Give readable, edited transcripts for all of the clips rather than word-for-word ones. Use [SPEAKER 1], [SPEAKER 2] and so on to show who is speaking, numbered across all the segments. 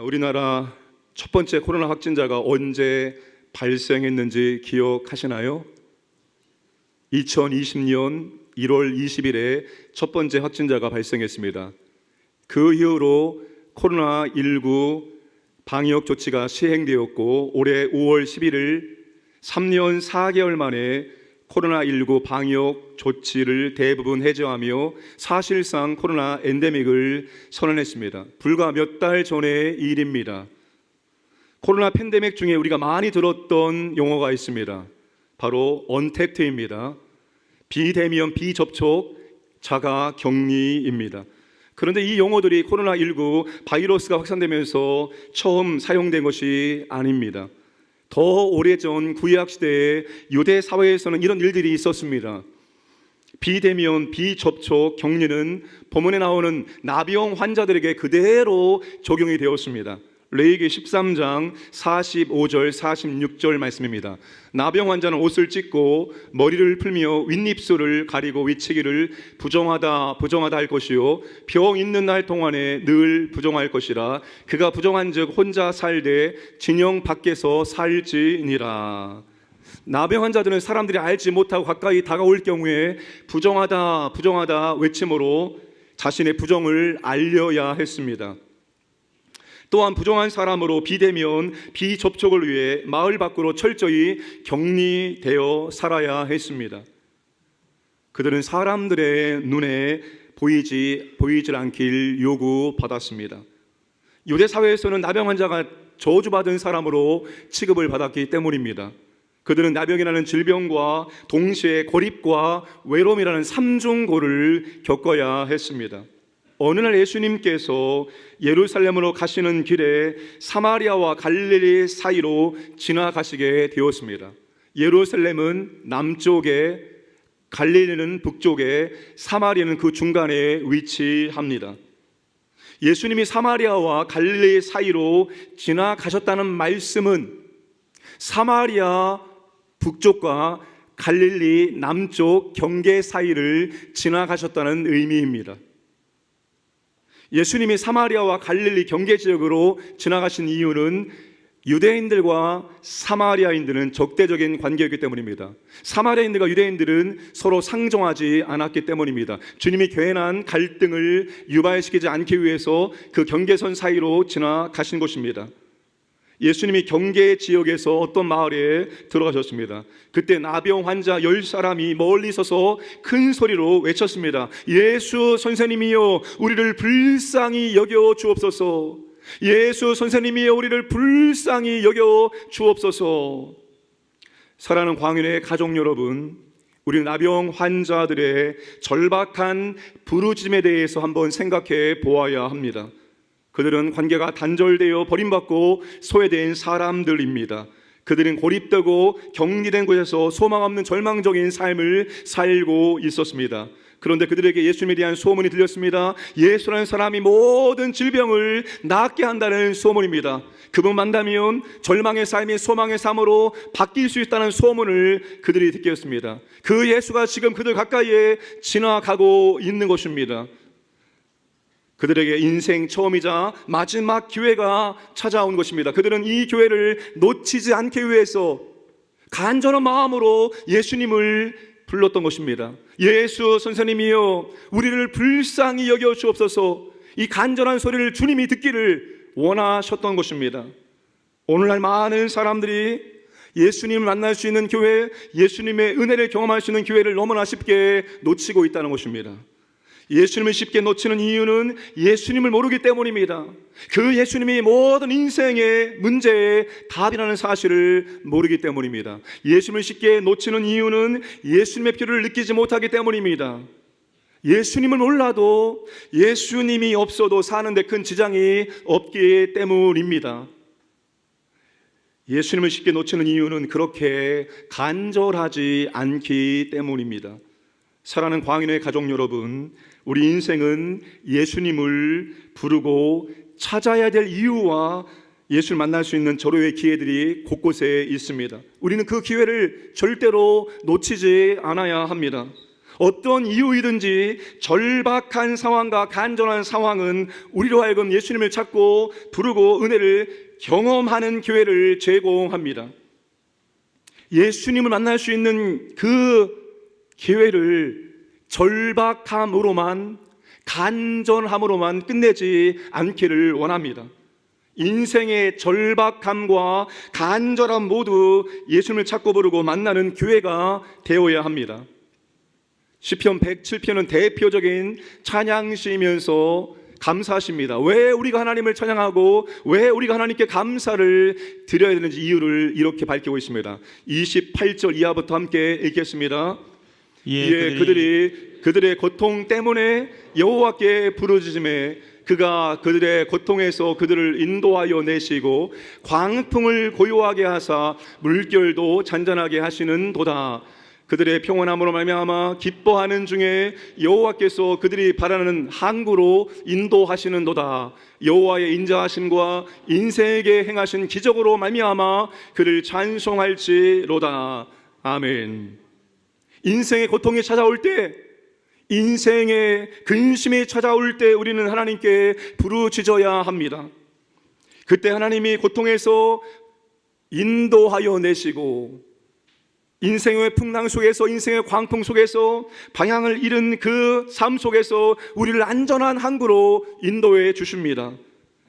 [SPEAKER 1] 우리나라 첫 번째 코로나 확진자가 언제 발생했는지 기억하시나요? 2020년 1월 20일에 첫 번째 확진자가 발생했습니다. 그 이후로 코로나19 방역 조치가 시행되었고 올해 5월 11일 3년 4개월 만에 코로나19 방역 조치를 대부분 해제하며 사실상 코로나 엔데믹을 선언했습니다. 불과 몇 달 전의 일입니다. 코로나 팬데믹 중에 우리가 많이 들었던 용어가 있습니다. 바로 언택트입니다. 비대면, 비접촉, 자가 격리입니다. 그런데 이 용어들이 코로나19 바이러스가 확산되면서 처음 사용된 것이 아닙니다. 더 오래전 구약시대의 유대 사회에서는 이런 일들이 있었습니다. 비대면, 비접촉, 격리는 본문에 나오는 나병 환자들에게 그대로 적용이 되었습니다. 레위기 13장 45절 46절 말씀입니다. 나병 환자는 옷을 찢고 머리를 풀며 윗입술을 가리고 위치기를 부정하다 할 것이요 병 있는 날 동안에 늘 부정할 것이라. 그가 부정한즉 혼자 살되 진영 밖에서 살지니라. 나병 환자들은 사람들이 알지 못하고 가까이 다가올 경우에 부정하다 외침으로 자신의 부정을 알려야 했습니다. 또한 부정한 사람으로 비대면, 비접촉을 위해 마을 밖으로 철저히 격리되어 살아야 했습니다. 그들은 사람들의 눈에 보이질 않길 요구받았습니다. 유대 사회에서는 나병 환자가 저주받은 사람으로 취급을 받았기 때문입니다. 그들은 나병이라는 질병과 동시에 고립과 외로움이라는 삼중고를 겪어야 했습니다. 어느 날 예수님께서 예루살렘으로 가시는 길에 사마리아와 갈릴리 사이로 지나가시게 되었습니다. 예루살렘은 남쪽에, 갈릴리는 북쪽에, 사마리아는 그 중간에 위치합니다. 예수님이 사마리아와 갈릴리 사이로 지나가셨다는 말씀은 사마리아 북쪽과 갈릴리 남쪽 경계 사이를 지나가셨다는 의미입니다. 예수님이 사마리아와 갈릴리 경계 지역으로 지나가신 이유는 유대인들과 사마리아인들은 적대적인 관계였기 때문입니다. 사마리아인들과 유대인들은 서로 상종하지 않았기 때문입니다. 주님이 괜한 갈등을 유발시키지 않기 위해서 그 경계선 사이로 지나가신 것입니다. 예수님이 경계 지역에서 어떤 마을에 들어가셨습니다. 그때 나병 환자 10사람이 멀리 서서 큰 소리로 외쳤습니다. 예수 선생님이여 우리를 불쌍히 여겨 주옵소서. 예수 선생님이여 우리를 불쌍히 여겨 주옵소서. 사랑하는 광인의 가족 여러분, 우리 나병 환자들의 절박한 부르짖음에 대해서 한번 생각해 보아야 합니다. 그들은 관계가 단절되어 버림받고 소외된 사람들입니다. 그들은 고립되고 격리된 곳에서 소망 없는 절망적인 삶을 살고 있었습니다. 그런데 그들에게 예수님에 대한 소문이 들렸습니다. 예수라는 사람이 모든 질병을 낫게 한다는 소문입니다. 그분 만나면 절망의 삶이 소망의 삶으로 바뀔 수 있다는 소문을 그들이 듣게 했습니다. 그 예수가 지금 그들 가까이에 지나가고 있는 것입니다. 그들에게 인생 처음이자 마지막 기회가 찾아온 것입니다. 그들은 이 기회를 놓치지 않기 위해서 간절한 마음으로 예수님을 불렀던 것입니다. 예수 선생님이여 우리를 불쌍히 여겨 주옵소서. 이 간절한 소리를 주님이 듣기를 원하셨던 것입니다. 오늘날 많은 사람들이 예수님을 만날 수 있는 교회, 예수님의 은혜를 경험할 수 있는 기회를 너무나 쉽게 놓치고 있다는 것입니다. 예수님을 쉽게 놓치는 이유는 예수님을 모르기 때문입니다. 그 예수님이 모든 인생의 문제의 답이라는 사실을 모르기 때문입니다. 예수님을 쉽게 놓치는 이유는 예수님의 필요를 느끼지 못하기 때문입니다. 예수님을 몰라도 예수님이 없어도 사는데 큰 지장이 없기 때문입니다. 예수님을 쉽게 놓치는 이유는 그렇게 간절하지 않기 때문입니다. 사랑하는 광인의 가족 여러분, 우리 인생은 예수님을 부르고 찾아야 될 이유와 예수를 만날 수 있는 절호의 기회들이 곳곳에 있습니다. 우리는 그 기회를 절대로 놓치지 않아야 합니다. 어떤 이유이든지 절박한 상황과 간절한 상황은 우리로 하여금 예수님을 찾고 부르고 은혜를 경험하는 기회를 제공합니다. 예수님을 만날 수 있는 그 기회를 절박함으로만, 간절함으로만 끝내지 않기를 원합니다. 인생의 절박함과 간절함 모두 예수님을 찾고 부르고 만나는 기회가 되어야 합니다. 시편 107편은 대표적인 찬양시이면서 감사하십니다. 왜 우리가 하나님을 찬양하고 왜 우리가 하나님께 감사를 드려야 되는지 이유를 이렇게 밝히고 있습니다. 28절 이하부터 함께 읽겠습니다. 이에 그들이 그들의 고통 때문에 여호와께 부르짖음에 그가 그들의 고통에서 그들을 인도하여 내시고 광풍을 고요하게 하사 물결도 잔잔하게 하시는도다. 그들의 평안함으로 말미암아 기뻐하는 중에 여호와께서 그들이 바라는 항구로 인도하시는도다. 여호와의 인자하심과 인생에게 행하신 기적으로 말미암아 그를 찬송할지로다. 아멘. 인생의 고통이 찾아올 때, 인생의 근심이 찾아올 때 우리는 하나님께 부르짖어야 합니다. 그때 하나님이 고통에서 인도하여 내시고 인생의 풍랑 속에서, 인생의 광풍 속에서 방향을 잃은 그 삶 속에서 우리를 안전한 항구로 인도해 주십니다.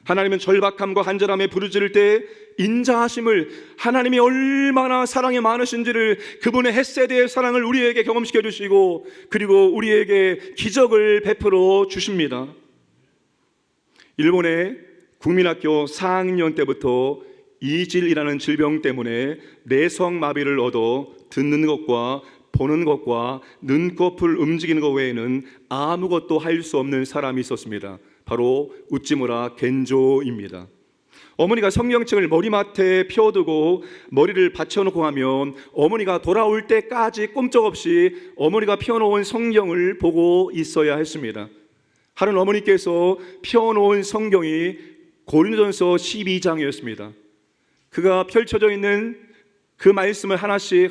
[SPEAKER 1] 하나님은 절박함과 간절함에 부르짖을 때 인자하심을, 하나님이 얼마나 사랑이 많으신지를, 그분의 헷세대의 사랑을 우리에게 경험시켜 주시고 그리고 우리에게 기적을 베풀어 주십니다. 일본의 국민학교 4학년 때부터 이질이라는 질병 때문에 뇌성마비를 얻어 듣는 것과 보는 것과 눈꺼풀 움직이는 것 외에는 아무것도 할 수 없는 사람이 있었습니다. 바로 우찌무라 겐조입니다. 어머니가 성경책을 머리맡에 펴두고 머리를 받쳐놓고 하면 어머니가 돌아올 때까지 꼼짝없이 어머니가 펴놓은 성경을 보고 있어야 했습니다. 하는 어머니께서 펴놓은 성경이 고린도전서 12장이었습니다. 그가 펼쳐져 있는 그 말씀을 하나씩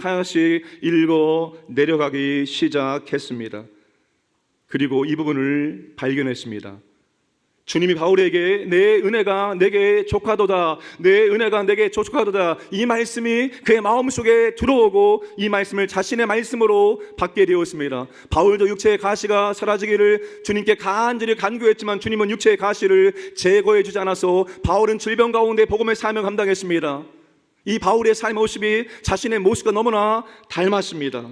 [SPEAKER 1] 읽어 내려가기 시작했습니다. 그리고 이 부분을 발견했습니다. 주님이 바울에게 내 은혜가 내게 족하도다, 내 은혜가 내게 족하도다, 이 말씀이 그의 마음속에 들어오고 이 말씀을 자신의 말씀으로 받게 되었습니다. 바울도 육체의 가시가 사라지기를 주님께 간절히 간구했지만 주님은 육체의 가시를 제거해 주지 않아서 바울은 질병 가운데 복음의 삶을 감당했습니다. 이 바울의 삶 모습이 자신의 모습과 너무나 닮았습니다.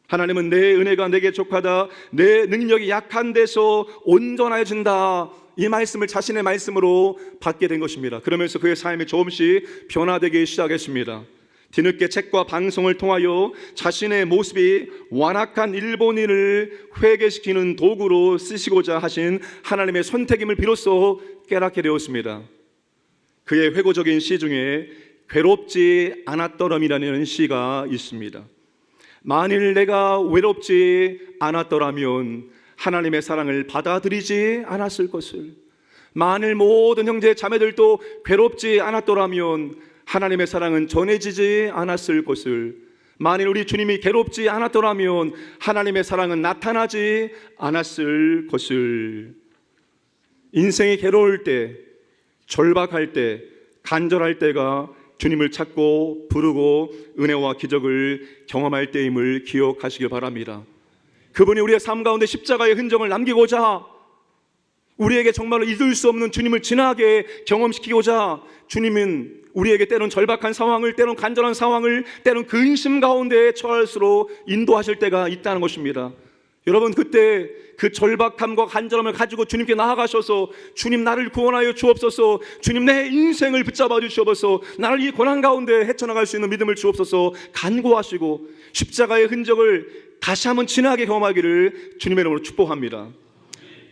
[SPEAKER 1] 하나님은 내 은혜가 내게 족하다, 내 능력이 약한 데서 온전해진다, 이 말씀을 자신의 말씀으로 받게 된 것입니다. 그러면서 그의 삶이 조금씩 변화되기 시작했습니다. 뒤늦게 책과 방송을 통하여 자신의 모습이 완악한 일본인을 회개시키는 도구로 쓰시고자 하신 하나님의 선택임을 비로소 깨닫게 되었습니다. 그의 회고적인 시 중에 괴롭지 않았더럼이라는 시가 있습니다. 만일 내가 외롭지 않았더라면 하나님의 사랑을 받아들이지 않았을 것을, 만일 모든 형제 자매들도 괴롭지 않았더라면 하나님의 사랑은 전해지지 않았을 것을, 만일 우리 주님이 괴롭지 않았더라면 하나님의 사랑은 나타나지 않았을 것을. 인생이 괴로울 때, 절박할 때, 간절할 때가 주님을 찾고 부르고 은혜와 기적을 경험할 때임을 기억하시길 바랍니다. 그분이 우리의 삶 가운데 십자가의 흔적을 남기고자, 우리에게 정말로 잊을 수 없는 주님을 진하게 경험시키고자 주님은 우리에게 때론 절박한 상황을, 때론 간절한 상황을, 때론 근심 가운데 처할수록 인도하실 때가 있다는 것입니다. 여러분, 그때 그 절박함과 간절함을 가지고 주님께 나아가셔서 주님 나를 구원하여 주옵소서, 주님 내 인생을 붙잡아 주시옵소서, 나를 이 고난 가운데 헤쳐나갈 수 있는 믿음을 주옵소서 간구하시고 십자가의 흔적을 다시 한번 진하게 경험하기를 주님의 이름으로 축복합니다.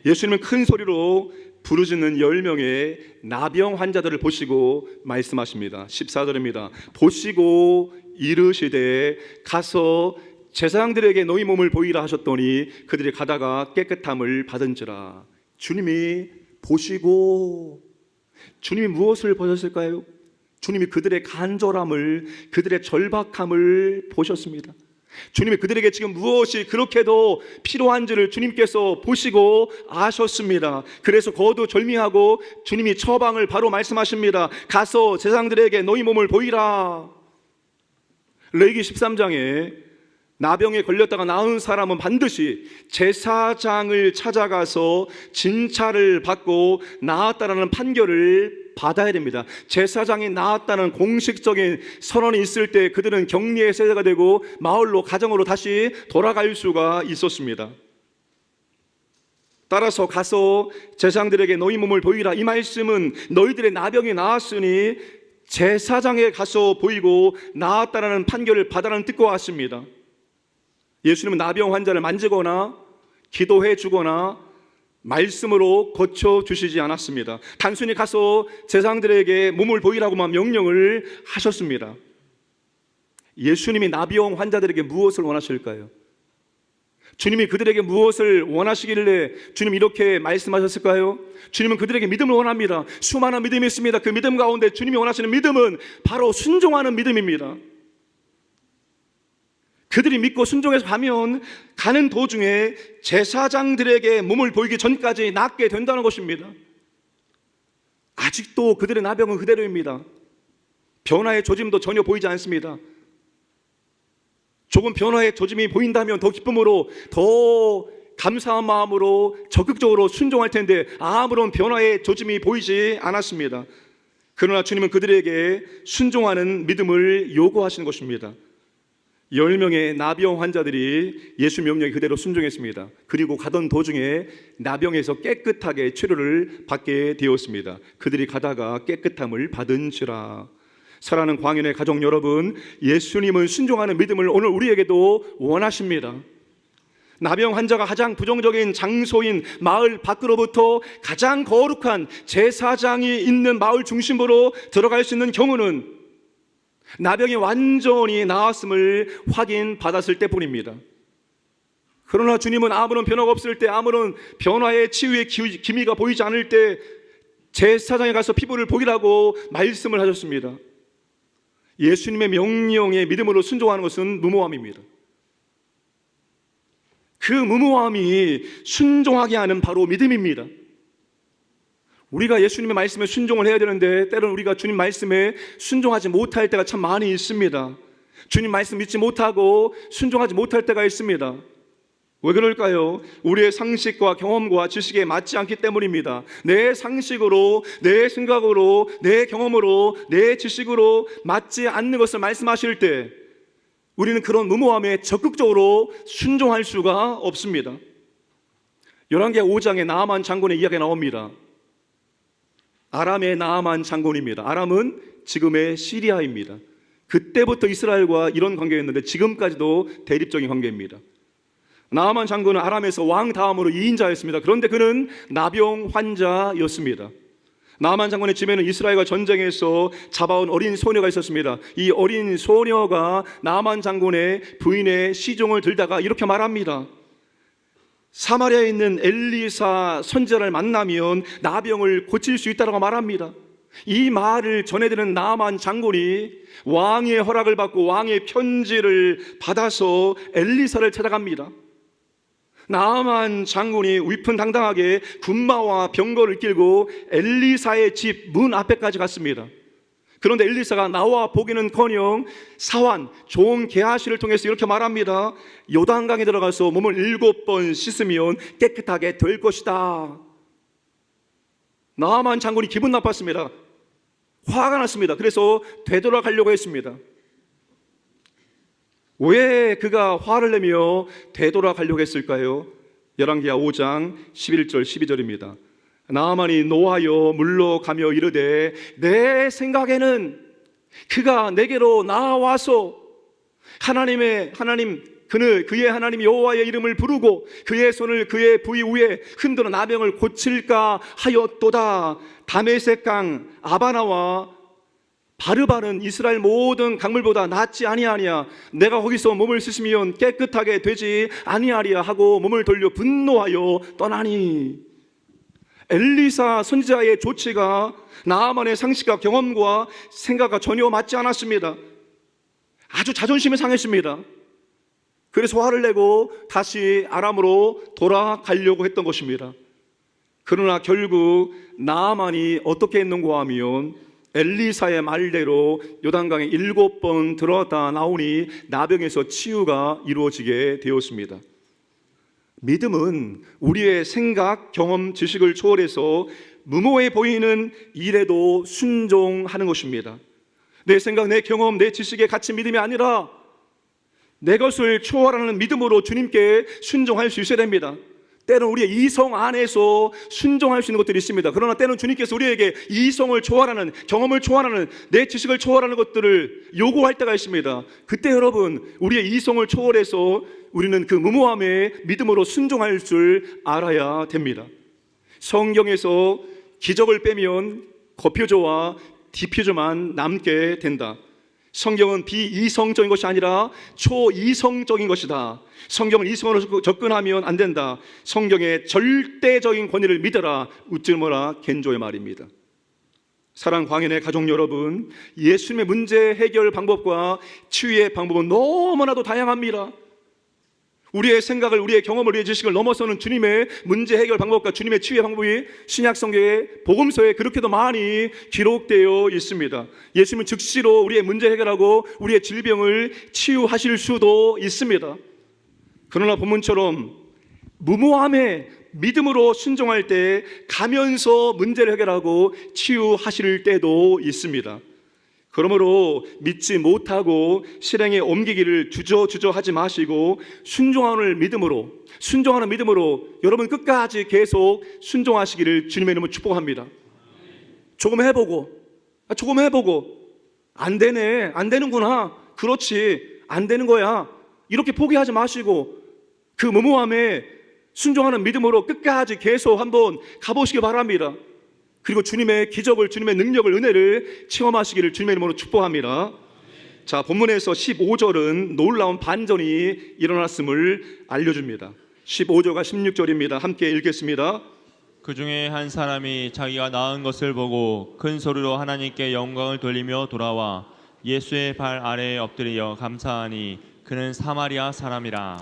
[SPEAKER 1] 예수님은 큰 소리로 부르짖는 10명의 나병 환자들을 보시고 말씀하십니다. 14절입니다. 보시고 이르시되 가서 제사장들에게 너희 몸을 보이라 하셨더니 그들이 가다가 깨끗함을 받은지라. 주님이 보시고, 주님이 무엇을 보셨을까요? 주님이 그들의 간절함을, 그들의 절박함을 보셨습니다. 주님이 그들에게 지금 무엇이 그렇게도 필요한지를 주님께서 보시고 아셨습니다. 그래서 거두절미하고 주님이 처방을 바로 말씀하십니다. 가서 제사장들에게 너희 몸을 보이라. 레위기 13장에 나병에 걸렸다가 나은 사람은 반드시 제사장을 찾아가서 진찰을 받고 나았다라는 판결을 받아야 됩니다. 제사장이 나았다는 공식적인 선언이 있을 때 그들은 격리의 세대가 되고 마을로 가정으로 다시 돌아갈 수가 있었습니다. 따라서 가서 제사장들에게 너희 몸을 보이라. 이 말씀은 너희들의 나병이 나았으니 제사장에 가서 보이고 나았다라는 판결을 받아라는 뜻과 같습니다. 예수님은 나병 환자를 만지거나 기도해 주거나 말씀으로 고쳐주시지 않았습니다. 단순히 가서 제사장들에게 몸을 보이라고만 명령을 하셨습니다. 예수님이 나병 환자들에게 무엇을 원하실까요? 주님이 그들에게 무엇을 원하시길래 주님 이렇게 말씀하셨을까요? 주님은 그들에게 믿음을 원합니다. 수많은 믿음이 있습니다. 그 믿음 가운데 주님이 원하시는 믿음은 바로 순종하는 믿음입니다. 그들이 믿고 순종해서 가는 도중에 제사장들에게 몸을 보이기 전까지 낫게 된다는 것입니다. 아직도 그들의 나병은 그대로입니다. 변화의 조짐도 전혀 보이지 않습니다. 조금 변화의 조짐이 보인다면 더 기쁨으로, 더 감사한 마음으로 적극적으로 순종할 텐데 아무런 변화의 조짐이 보이지 않았습니다. 그러나 주님은 그들에게 순종하는 믿음을 요구하시는 것입니다. 10명의 나병 환자들이 예수 명령에 그대로 순종했습니다. 그리고 가던 도중에 나병에서 깨끗하게 치료를 받게 되었습니다. 그들이 가다가 깨끗함을 받은지라. 사랑하는 광연의 가족 여러분, 예수님은 순종하는 믿음을 오늘 우리에게도 원하십니다. 나병 환자가 가장 부정적인 장소인 마을 밖으로부터 가장 거룩한 제사장이 있는 마을 중심부로 들어갈 수 있는 경우는 나병이 완전히 나았음을 확인받았을 때뿐입니다. 그러나 주님은 아무런 변화가 없을 때, 아무런 변화의 치유의 기미가 보이지 않을 때 제사장에 가서 피부를 보이라고 말씀을 하셨습니다. 예수님의 명령에 믿음으로 순종하는 것은 무모함입니다. 그 무모함이 순종하게 하는 바로 믿음입니다. 우리가 예수님의 말씀에 순종을 해야 되는데 때로는 우리가 주님 말씀에 순종하지 못할 때가 참 많이 있습니다. 주님 말씀 믿지 못하고 순종하지 못할 때가 있습니다. 왜 그럴까요? 우리의 상식과 경험과 지식에 맞지 않기 때문입니다. 내 상식으로, 내 생각으로, 내 경험으로, 내 지식으로 맞지 않는 것을 말씀하실 때 우리는 그런 무모함에 적극적으로 순종할 수가 없습니다. 열왕기하 5장에 나아만 장군의 이야기가 나옵니다. 아람의 나아만 장군입니다. 아람은 지금의 시리아입니다. 그때부터 이스라엘과 이런 관계였는데 지금까지도 대립적인 관계입니다. 나아만 장군은 아람에서 왕 다음으로 2인자였습니다. 그런데 그는 나병 환자였습니다. 나아만 장군의 집에는 이스라엘과 전쟁에서 잡아온 어린 소녀가 있었습니다. 이 어린 소녀가 나아만 장군의 부인의 시종을 들다가 이렇게 말합니다. 사마리아에 있는 엘리사 선지자를 만나면 나병을 고칠 수 있다고 말합니다. 이 말을 전해드는 나아만 장군이 왕의 허락을 받고 왕의 편지를 받아서 엘리사를 찾아갑니다. 나아만 장군이 위풍당당하게 군마와 병거를 끌고 엘리사의 집 문 앞에까지 갔습니다. 그런데 엘리사가 나와 보기는커녕 사환, 종 게하시를 통해서 이렇게 말합니다. 요단강에 들어가서 몸을 7번 씻으면 깨끗하게 될 것이다. 나아만 장군이 기분 나빴습니다. 화가 났습니다. 그래서 되돌아가려고 했습니다. 왜 그가 화를 내며 되돌아가려고 했을까요? 열왕기하 5장 11절 12절입니다. 나아만이 노하여 물러가며 이르되 내 생각에는 그가 내게로 나와서 그의 하나님 여호와의 이름을 부르고 그의 손을 그의 부위 위에 흔들어 나병을 고칠까 하였도다. 다메섹 강 아바나와 바르바는 이스라엘 모든 강물보다 낫지 아니하냐. 내가 거기서 몸을 씻으면 깨끗하게 되지 아니하리야 하고 몸을 돌려 분노하여 떠나니. 엘리사 선지자의 조치가 나아만의 상식과 경험과 생각과 전혀 맞지 않았습니다. 아주 자존심이 상했습니다. 그래서 화를 내고 다시 아람으로 돌아가려고 했던 것입니다. 그러나 결국 나아만이 어떻게 했는가 하면 엘리사의 말대로 요단강에 7번 들어갔다 나오니 나병에서 치유가 이루어지게 되었습니다. 믿음은 우리의 생각, 경험, 지식을 초월해서 무모해 보이는 일에도 순종하는 것입니다. 내 생각, 내 경험, 내 지식에 갇힌 믿음이 아니라 내 것을 초월하는 믿음으로 주님께 순종할 수 있어야 됩니다. 때는 우리의 이성 안에서 순종할 수 있는 것들이 있습니다. 그러나 때는 주님께서 우리에게 이성을 초월하는, 경험을 초월하는, 내 지식을 초월하는 것들을 요구할 때가 있습니다. 그때 여러분, 우리의 이성을 초월해서 우리는 그 무모함에 믿음으로 순종할 줄 알아야 됩니다. 성경에서 기적을 빼면 거표조와 디퓨저만 남게 된다. 성경은 비이성적인 것이 아니라 초이성적인 것이다. 성경을 이성으로 접근하면 안 된다. 성경의 절대적인 권위를 믿어라. 웃지 마라. 겐조의 말입니다. 사랑 광연의 가족 여러분, 예수님의 문제 해결 방법과 치유의 방법은 너무나도 다양합니다. 우리의 생각을, 우리의 경험을, 우리의 지식을 넘어서는 주님의 문제 해결 방법과 주님의 치유의 방법이 신약 성경의 복음서에 그렇게도 많이 기록되어 있습니다. 예수님은 즉시로 우리의 문제 해결하고 우리의 질병을 치유하실 수도 있습니다. 그러나 본문처럼 무모함에 믿음으로 순종할 때 가면서 문제를 해결하고 치유하실 때도 있습니다. 그러므로 믿지 못하고 실행에 옮기기를 주저주저 하지 마시고 순종하는 믿음으로 여러분 끝까지 계속 순종하시기를 주님의 이름으로 축복합니다. 조금 해보고 안 되네, 안 되는구나, 그렇지, 안 되는 거야, 이렇게 포기하지 마시고 그 무모함에 순종하는 믿음으로 끝까지 계속 한번 가보시기 바랍니다. 그리고 주님의 기적을, 주님의 능력을, 은혜를 체험하시기를 주님의 이름으로 축복합니다. 자, 본문에서 15절은 놀라운 반전이 일어났음을 알려줍니다. 15절과 16절입니다. 함께 읽겠습니다.
[SPEAKER 2] 그 중에 한 사람이 자기가 낳은 것을 보고 큰 소리로 하나님께 영광을 돌리며 돌아와 예수의 발 아래에 엎드려 감사하니 그는 사마리아 사람이라.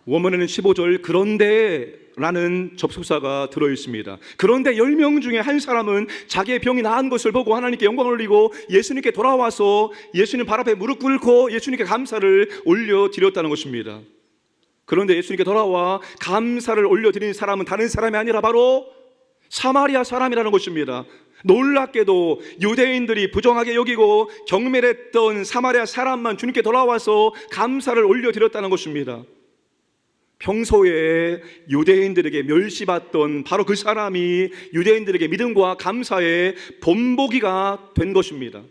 [SPEAKER 1] 원문에는 15절 그런데 라는 접속사가 들어있습니다. 그런데 10명 중에 한 사람은 자기의 병이 나은 것을 보고 하나님께 영광을 올리고 예수님께 돌아와서 예수님 발 앞에 무릎 꿇고 예수님께 감사를 올려드렸다는 것입니다. 그런데 예수님께 돌아와 감사를 올려드린 사람은 다른 사람이 아니라 바로 사마리아 사람이라는 것입니다. 놀랍게도 유대인들이 부정하게 여기고 경멸했던 사마리아 사람만 주님께 돌아와서 감사를 올려드렸다는 것입니다. 평소에 유대인들에게 멸시받던 바로 그 사람이 유대인들에게 믿음과 감사의 본보기가 된 것입니다.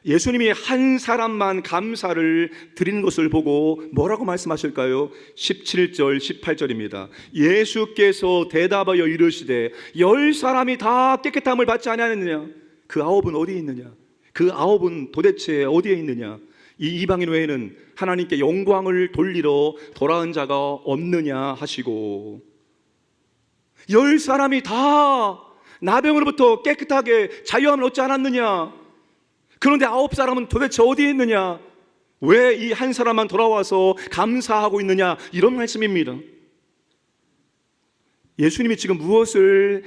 [SPEAKER 1] 예수님이 한 사람만 감사를 드리는 것을 보고 뭐라고 말씀하실까요? 17절 18절입니다. 예수께서 대답하여 이르시되 10사람이 다 깨끗함을 받지 아니하느냐? 그 9은 어디에 있느냐? 그 9은 도대체 어디에 있느냐? 이 이방인 외에는 하나님께 영광을 돌리러 돌아온 자가 없느냐 하시고 10사람이 다 나병으로부터 깨끗하게 자유함을 얻지 않았느냐? 그런데 9사람은 도대체 어디에 있느냐? 왜 이 한 사람만 돌아와서 감사하고 있느냐? 이런 말씀입니다. 예수님이 지금 무엇을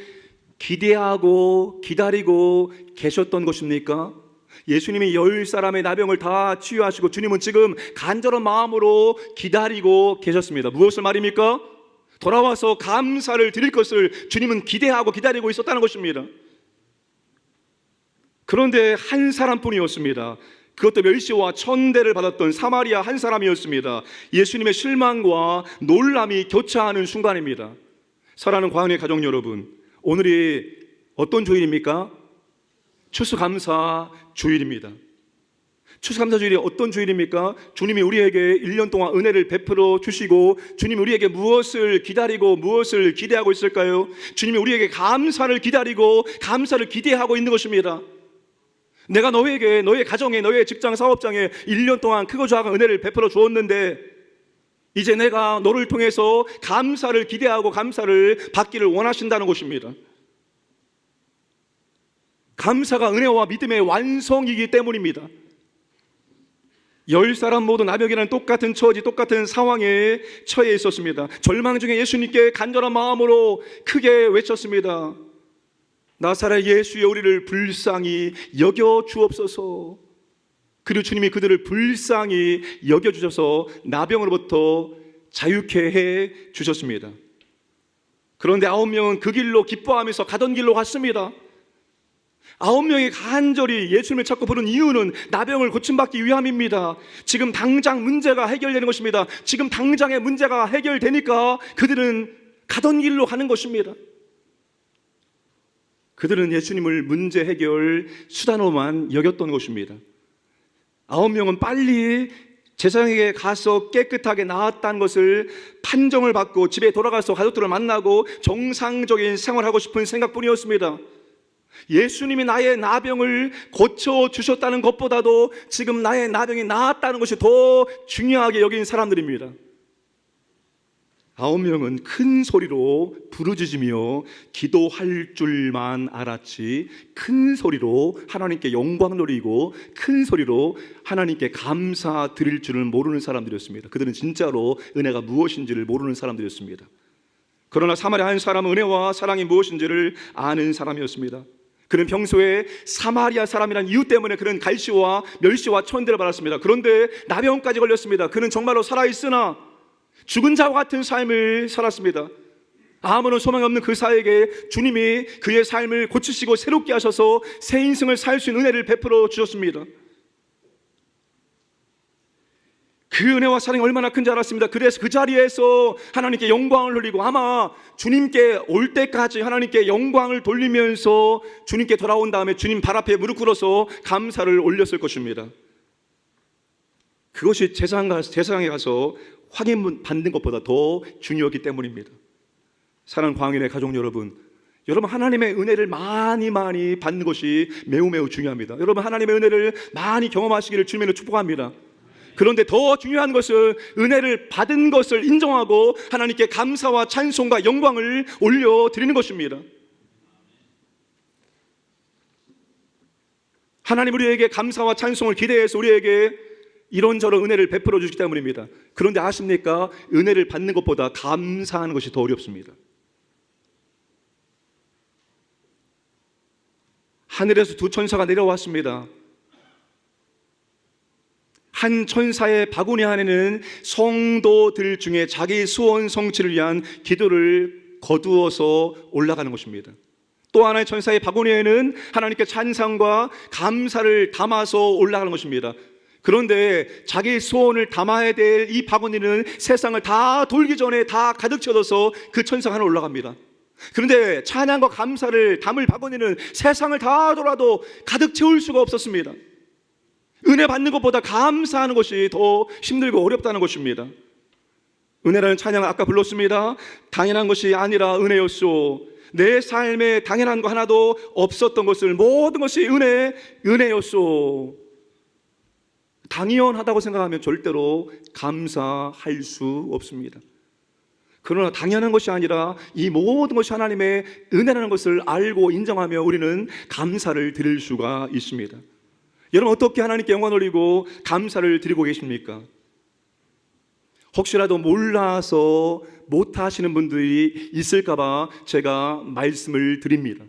[SPEAKER 1] 기대하고 기다리고 계셨던 것입니까? 예수님이 10사람의 나병을 다 치유하시고 주님은 지금 간절한 마음으로 기다리고 계셨습니다. 무엇을 말입니까? 돌아와서 감사를 드릴 것을 주님은 기대하고 기다리고 있었다는 것입니다. 그런데 한 사람뿐이었습니다. 그것도 멸시와 천대를 받았던 사마리아 한 사람이었습니다. 예수님의 실망과 놀람이 교차하는 순간입니다. 사랑하는 광야의 가족 여러분, 오늘이 어떤 주일입니까? 추수감사 주일입니다. 추수감사 주일이 어떤 주일입니까? 주님이 우리에게 1년 동안 은혜를 베풀어 주시고 주님이 우리에게 무엇을 기다리고 무엇을 기대하고 있을까요? 주님이 우리에게 감사를 기다리고 감사를 기대하고 있는 것입니다. 내가 너에게, 너의 가정에, 너의 직장 사업장에 1년 동안 크고 작은 은혜를 베풀어 주었는데 이제 내가 너를 통해서 감사를 기대하고 감사를 받기를 원하신다는 것입니다. 감사가 은혜와 믿음의 완성이기 때문입니다. 10사람 모두 나병이라는 똑같은 처지, 똑같은 상황에 처해 있었습니다. 절망 중에 예수님께 간절한 마음으로 크게 외쳤습니다. 나사렛 예수여, 우리를 불쌍히 여겨 주옵소서. 그리고 주님이 그들을 불쌍히 여겨 주셔서 나병으로부터 자유케 해 주셨습니다. 그런데 9명은 그 길로 기뻐하면서 가던 길로 갔습니다. 9명이 간절히 예수님을 찾고 부른 이유는 나병을 고침받기 위함입니다. 지금 당장 문제가 해결되는 것입니다. 지금 당장의 문제가 해결되니까 그들은 가던 길로 가는 것입니다. 그들은 예수님을 문제 해결 수단으로만 여겼던 것입니다. 9명은 빨리 제사장에게 가서 깨끗하게 나았다는 것을 판정을 받고 집에 돌아가서 가족들을 만나고 정상적인 생활하고 싶은 생각뿐이었습니다. 예수님이 나의 나병을 고쳐주셨다는 것보다도 지금 나의 나병이 나았다는 것이 더 중요하게 여긴 사람들입니다. 9명은 큰 소리로 부르짖으며 기도할 줄만 알았지, 큰 소리로 하나님께 영광 돌리고 큰 소리로 하나님께 감사 드릴 줄을 모르는 사람들이었습니다. 그들은 진짜로 은혜가 무엇인지를 모르는 사람들이었습니다. 그러나 사마리아 한 사람은 은혜와 사랑이 무엇인지를 아는 사람이었습니다. 그는 평소에 사마리아 사람이란 이유 때문에 그는 갈시와 멸시와 천대를 받았습니다. 그런데 나병까지 걸렸습니다. 그는 정말로 살아있으나 죽은 자와 같은 삶을 살았습니다. 아무런 소망이 없는 그 사에게 주님이 그의 삶을 고치시고 새롭게 하셔서 새 인생을 살 수 있는 은혜를 베풀어 주셨습니다. 그 은혜와 사랑이 얼마나 큰지 알았습니다. 그래서 그 자리에서 하나님께 영광을 돌리고 아마 주님께 올 때까지 하나님께 영광을 돌리면서 주님께 돌아온 다음에 주님 발 앞에 무릎 꿇어서 감사를 올렸을 것입니다. 그것이 제사장에 가서 확인 받는 것보다 더 중요하기 때문입니다. 사랑하는 광인의 가족 여러분, 하나님의 은혜를 많이 받는 것이 매우 중요합니다. 여러분, 하나님의 은혜를 많이 경험하시기를 주님으로 축복합니다. 그런데 더 중요한 것은 은혜를 받은 것을 인정하고 하나님께 감사와 찬송과 영광을 올려드리는 것입니다. 하나님 우리에게 감사와 찬송을 기대해서 우리에게 이런저런 은혜를 베풀어 주시기 때문입니다. 그런데 아십니까? 은혜를 받는 것보다 감사하는 것이 더 어렵습니다. 하늘에서 두 천사가 내려왔습니다. 한 천사의 바구니 안에는 성도들 중에 자기 소원 성취를 위한 기도를 거두어서 올라가는 것입니다. 또 하나의 천사의 바구니에는 하나님께 찬양과 감사를 담아서 올라가는 것입니다. 그런데 자기 소원을 담아야 될 이 바구니는 세상을 다 돌기 전에 다 가득 채워서 그 천사가 하나 올라갑니다. 그런데 찬양과 감사를 담을 바구니는 세상을 다 돌아도 가득 채울 수가 없었습니다. 은혜 받는 것보다 감사하는 것이 더 힘들고 어렵다는 것입니다. 은혜라는 찬양을 아까 불렀습니다. 당연한 것이 아니라 은혜였소. 내 삶에 당연한 거 하나도 없었던 것을 모든 것이 은혜였소. 당연하다고 생각하면 절대로 감사할 수 없습니다. 그러나 당연한 것이 아니라 이 모든 것이 하나님의 은혜라는 것을 알고 인정하며 우리는 감사를 드릴 수가 있습니다. 여러분, 어떻게 하나님께 영광 돌리고 감사를 드리고 계십니까? 혹시라도 몰라서 못하시는 분들이 있을까 봐 제가 말씀을 드립니다.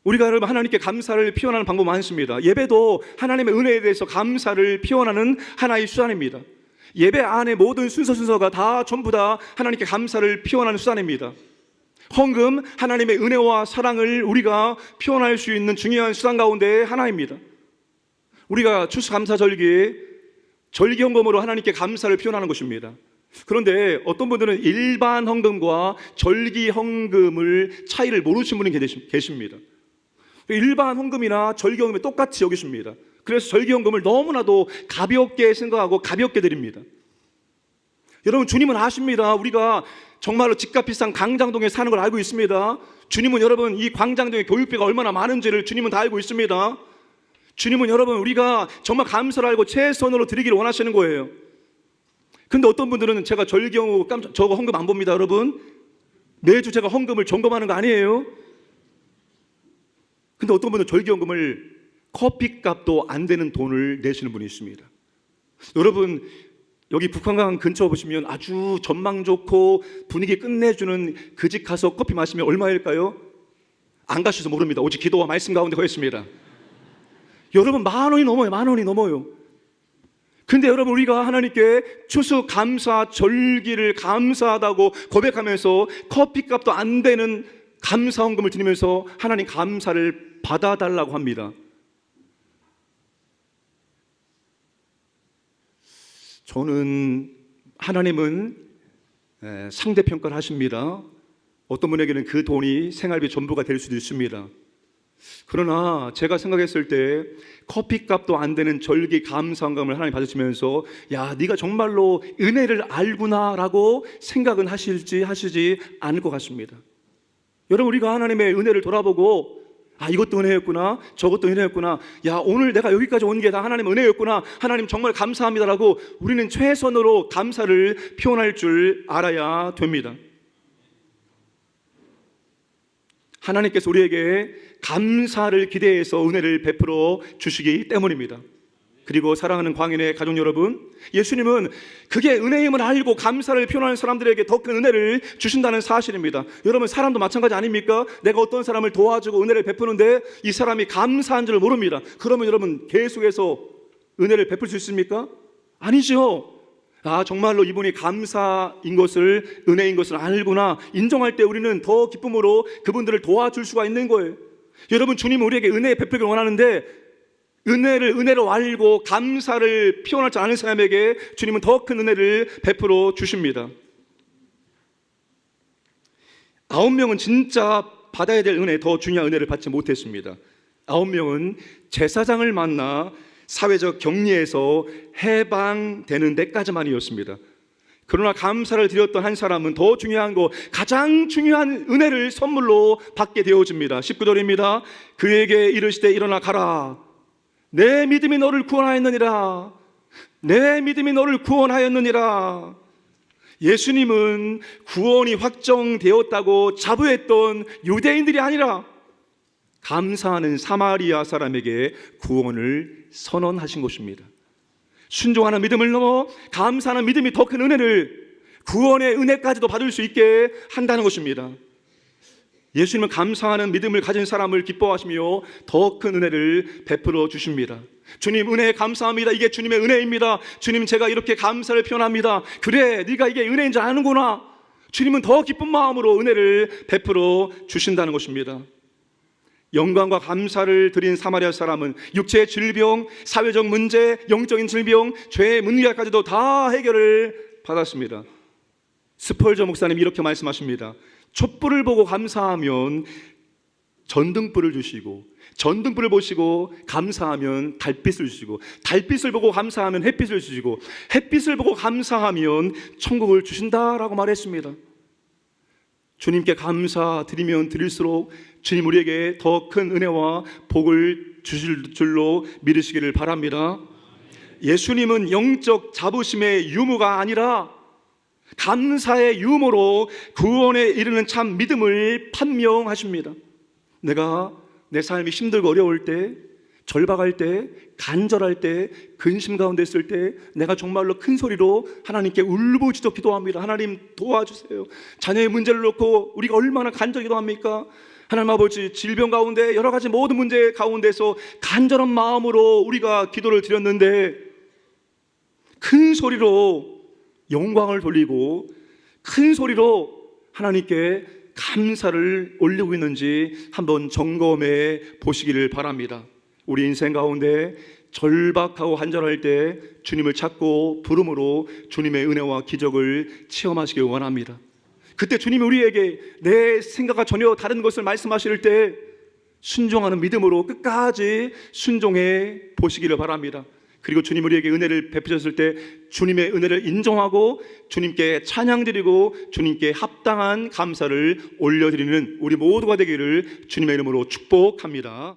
[SPEAKER 1] 우리가 여러분 하나님께 감사를 표현하는 방법 많습니다. 예배도 하나님의 은혜에 대해서 감사를 표현하는 하나의 수단입니다. 예배 안에 모든 순서가 다 전부 다 하나님께 감사를 표현하는 수단입니다. 헌금, 하나님의 은혜와 사랑을 우리가 표현할 수 있는 중요한 수단 가운데 하나입니다. 우리가 추수감사절기에 절기헌금으로 하나님께 감사를 표현하는 것입니다. 그런데 어떤 분들은 일반 헌금과 절기헌금을 차이를 모르시는 분이 계십니다. 일반 헌금이나 절기헌금이 똑같이 여기십니다. 그래서 절기헌금을 너무나도 가볍게 생각하고 가볍게 드립니다. 여러분, 주님은 아십니다. 우리가 정말로 집값 비싼 광장동에 사는 걸 알고 있습니다. 주님은 여러분 이 광장동에 교육비가 얼마나 많은지를 주님은 다 알고 있습니다. 주님은 여러분 우리가 정말 감사를 알고 최선으로 드리기를 원하시는 거예요. 근데 어떤 분들은 제가 절기헌금 저거 헌금 안 봅니다. 여러분, 매주 제가 헌금을 점검하는 거 아니에요? 근데 어떤 분은 절기헌금을 커피값도 안 되는 돈을 내시는 분이 있습니다. 여러분, 여기 북한강 근처 보시면 아주 전망 좋고 분위기 끝내주는 그 집 가서 커피 마시면 얼마일까요? 안 가셔서 모릅니다. 오직 기도와 말씀 가운데 거했습니다. 여러분, 10,000원이 넘어요. 10,000원이 넘어요. 근데 여러분, 우리가 하나님께 추수감사 절기를 감사하다고 고백하면서 커피값도 안 되는 감사헌금을 드리면서 하나님 감사를 받아달라고 합니다. 저는 하나님은 상대평가를 하십니다. 어떤 분에게는 그 돈이 생활비 전부가 될 수도 있습니다. 그러나 제가 생각했을 때 커피값도 안 되는 절기 감사헌금을 하나님 받으시면서 야, 네가 정말로 은혜를 알구나 라고 생각은 하시지 않을 것 같습니다. 여러분, 우리가 하나님의 은혜를 돌아보고 이것도 은혜였구나, 저것도 은혜였구나, 야, 오늘 내가 여기까지 온 게 다 하나님 은혜였구나, 하나님 정말 감사합니다라고 우리는 최선으로 감사를 표현할 줄 알아야 됩니다. 하나님께서 우리에게 감사를 기대해서 은혜를 베풀어 주시기 때문입니다. 그리고 사랑하는 광인의 가족 여러분, 예수님은 그게 은혜임을 알고 감사를 표현하는 사람들에게 더 큰 은혜를 주신다는 사실입니다. 여러분, 사람도 마찬가지 아닙니까? 내가 어떤 사람을 도와주고 은혜를 베푸는데 이 사람이 감사한 줄 모릅니다. 그러면 여러분, 계속해서 은혜를 베풀 수 있습니까? 아니죠. 정말로 이분이 감사인 것을, 은혜인 것을 알구나 인정할 때 우리는 더 기쁨으로 그분들을 도와줄 수가 있는 거예요. 여러분, 주님은 우리에게 은혜 베풀기를 원하는데 은혜로 알고 감사를 표현하지 않은 사람에게 주님은 더 큰 은혜를 베풀어 주십니다. 9명은 진짜 받아야 될 은혜, 더 중요한 은혜를 받지 못했습니다. 9명은 제사장을 만나 사회적 격리에서 해방되는 데까지만이었습니다. 그러나 감사를 드렸던 한 사람은 더 중요한 거, 가장 중요한 은혜를 선물로 받게 되어집니다. 19절입니다. 그에게 이르시되 일어나 가라. 내 믿음이 너를 구원하였느니라. 내 믿음이 너를 구원하였느니라. 예수님은 구원이 확정되었다고 자부했던 유대인들이 아니라 감사하는 사마리아 사람에게 구원을 선언하신 것입니다. 순종하는 믿음을 넘어 감사하는 믿음이 더 큰 은혜를, 구원의 은혜까지도 받을 수 있게 한다는 것입니다. 예수님은 감사하는 믿음을 가진 사람을 기뻐하시며 더 큰 은혜를 베풀어 주십니다. 주님, 은혜에 감사합니다. 이게 주님의 은혜입니다. 주님, 제가 이렇게 감사를 표현합니다. 그래, 네가 이게 은혜인 줄 아는구나. 주님은 더 기쁜 마음으로 은혜를 베풀어 주신다는 것입니다. 영광과 감사를 드린 사마리아 사람은 육체의 질병, 사회적 문제, 영적인 질병, 죄의 문제까지도 다 해결을 받았습니다. 스펄저 목사님이 이렇게 말씀하십니다. 촛불을 보고 감사하면 전등불을 주시고, 전등불을 보시고 감사하면 달빛을 주시고, 달빛을 보고 감사하면 햇빛을 주시고, 햇빛을 보고 감사하면 천국을 주신다라고 말했습니다. 주님께 감사드리면 드릴수록 주님 우리에게 더 큰 은혜와 복을 주실 줄로 믿으시기를 바랍니다. 예수님은 영적 자부심의 유무가 아니라 감사의 유무로 구원에 이르는 참 믿음을 판명하십니다. 내가 내 삶이 힘들고 어려울 때, 절박할 때, 간절할 때, 근심 가운데 있을 때 내가 정말로 큰 소리로 하나님께 울부짖어 기도합니다. 하나님 도와주세요. 자녀의 문제를 놓고 우리가 얼마나 간절히 기도합니까? 하나님 아버지, 질병 가운데 여러 가지 모든 문제 가운데서 간절한 마음으로 우리가 기도를 드렸는데 큰 소리로 영광을 돌리고 큰 소리로 하나님께 감사를 올리고 있는지 한번 점검해 보시기를 바랍니다. 우리 인생 가운데 절박하고 간절할 때 주님을 찾고 부름으로 주님의 은혜와 기적을 체험하시길 원합니다. 그때 주님이 우리에게 내 생각과 전혀 다른 것을 말씀하실 때 순종하는 믿음으로 끝까지 순종해 보시기를 바랍니다. 그리고 주님 우리에게 은혜를 베푸셨을 때 주님의 은혜를 인정하고 주님께 찬양드리고 주님께 합당한 감사를 올려드리는 우리 모두가 되기를 주님의 이름으로 축복합니다.